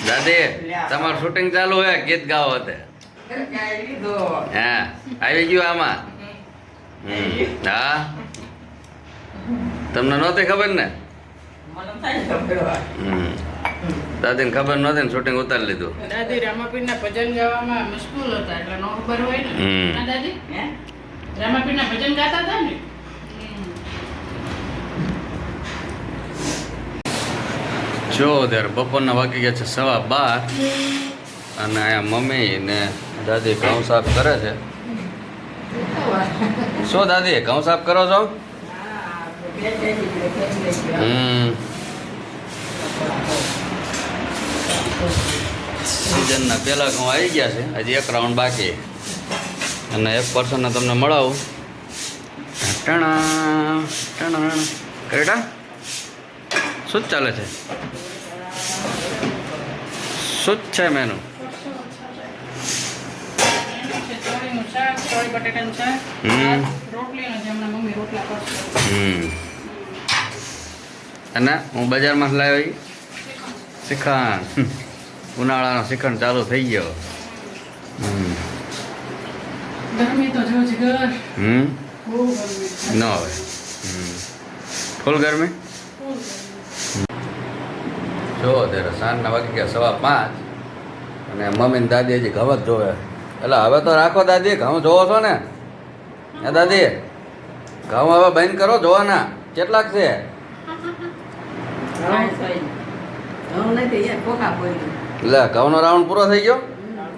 દાદી તમારું શૂટિંગ ચાલુ હે ગીત ગાઓ હતે હા આવી ગયું આમાં હા તમને નહોતી ખબર ને દાદીને ખબર નહોતી ને શૂટિંગ ઉતારી લીધું દાદી રામાપીરના ભજન ગાવામાં મશગુલ હતા એટલે નો ખબર હોય ને દાદી રામાપીરના ભજન ગાતા હતા ને જો ત્યારે બપોરના વાગી ગયા છે 12:15 અને અહીંયા મમ્મી ને દાદી ઘઉં સાફ કરે છે શું દાદી ઘઉં સાફ કરો છો સિઝનના પહેલા ઘઉં આવી ગયા છે હજી એક રાઉન્ડ બાકી અને એક પર્સનને તમને મળાવું ટણા ટણા કેટા શું જ ચાલે છે શું જ છે મેનુ અને હું બજારમાં લાવી શ્રીખંડ ઉનાળાનો શ્રીખંડ ચાલુ થઈ ગયો ન હવે ફૂલ ગરમી જો ત્યારે સાંજના વાગી ગયા 5:15 અને મમ્મી ને દાદી હજી ઘઉં જ જોવે એટલે હવે તો રાખો દાદી ઘઉં જોવો છો ને હે દાદી ઘઉં હવે બંધ કરો જોવાના કેટલાક છે એટલે ઘઉંનો રાઉન્ડ પૂરો થઈ ગયો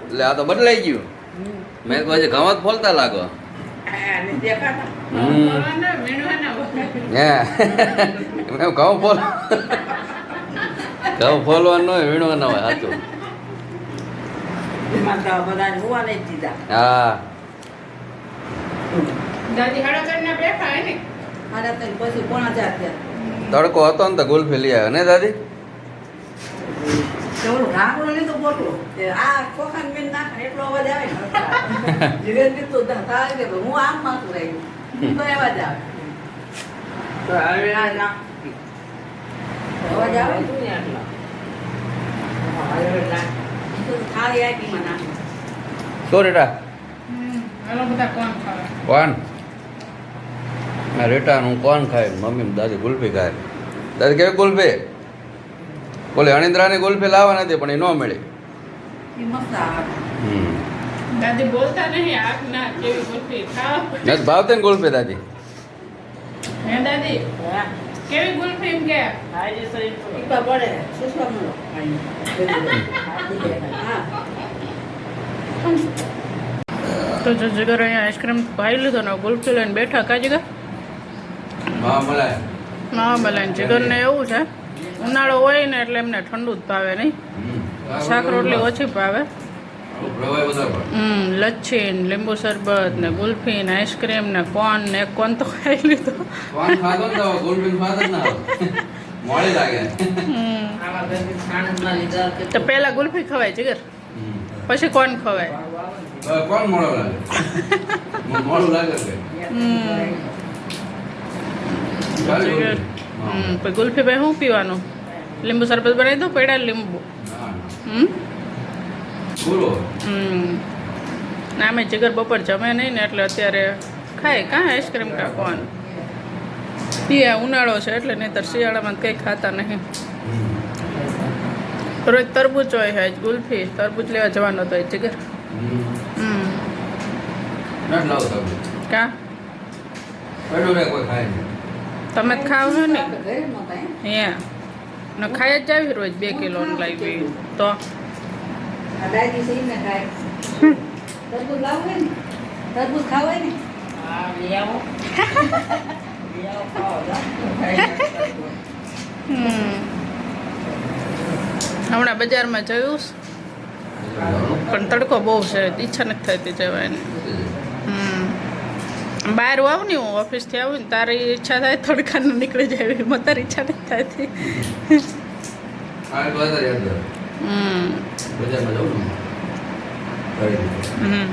એટલે આ તો બદલાઈ ગયું મેં કહું હજી ઘઉં જ ફોલતા લાગો હે ઘઉં ફોલ ઘઉં ફોલવાનું હોય વીણવાનું હોય સાચું હા તડકો હતો ને તો ગુલ્ફી લઈ આવ્યો ને દાદી શું રેટા કોણ રેટા હું કોણ ખાય મમ્મી દાદી ગુલ્ફી ખાય દાદી કેવી ગુલ્ફી બોલે અણિંદ્રાની ગુલ્ફી લાવવા નથી પણ એ ન મળી દાદી બોલતા નહીં આગ ના કેવી ગુલ્ફી ખાવ નથી ભાવતી ને ગુલ્ફી દાદી હે દાદી કેવી ગુલ્ફી એમ કે તો જો જગર અહીંયા આઈસ્ક્રીમ ખાઈ લીધો ને ગુલ્ફી લઈને બેઠા કા જગર હા ભલે જગરને એવું છે ઉનાળો હોય ને એટલે એમને ઠંડુ જ ભાવે નહીં શાક રોટલી ઓછી ભાવે લચ્છી ને લીંબુ શરબત ને ગુલ્ફી ને આઈસ્ક્રીમ ને કોન ને કોન તો ખાઈ લીધો તો પેલા ગુલ્ફી ખવાય જીગર પછી કોણ ખવાય પછી ગુલ્ફી ભાઈ શું પીવાનું લીંબુ શરબત બનાવી દો પેડા લીંબુ ના અમે જીગર બપોર જમે નહીં ને એટલે અત્યારે ખાય કાં આઈસ્ક્રીમ કાં કોણ પીએ ઉનાળો છે એટલે નહીંતર શિયાળામાં કંઈ ખાતા નહીં રોજ તરબૂચ હોય છે ગુલ્ફી તરબૂચ લેવા જવાનો હતો જીગર નથી લાવો તમે કા પેલું રે કોઈ ખાય નહીં તમે જ ખાવ છો ને આપણે ઘરે નહોતા એમ. હે ને ખાઈ જ જાવી રોજ 2 કિલો લાવી તો આ દાદી છે ઈને ખાય. તરબૂચ લાવવું હોય ને? તરબૂચ ખાવું હોય ને? હમણાં બજારમાં જોયું છે, પણ તડકો બહુ છે ઈચ્છા નથી થતી જવાની. બહાર આવું ને હું ઓફિસથી આવું ને તારી ઈચ્છા થાય તડકાનું નીકળી જાય એમાં તારી ઈચ્છા નથી થતી. આ તો વધારે યાદ આવે. બજારમાં જાઉં ને હમ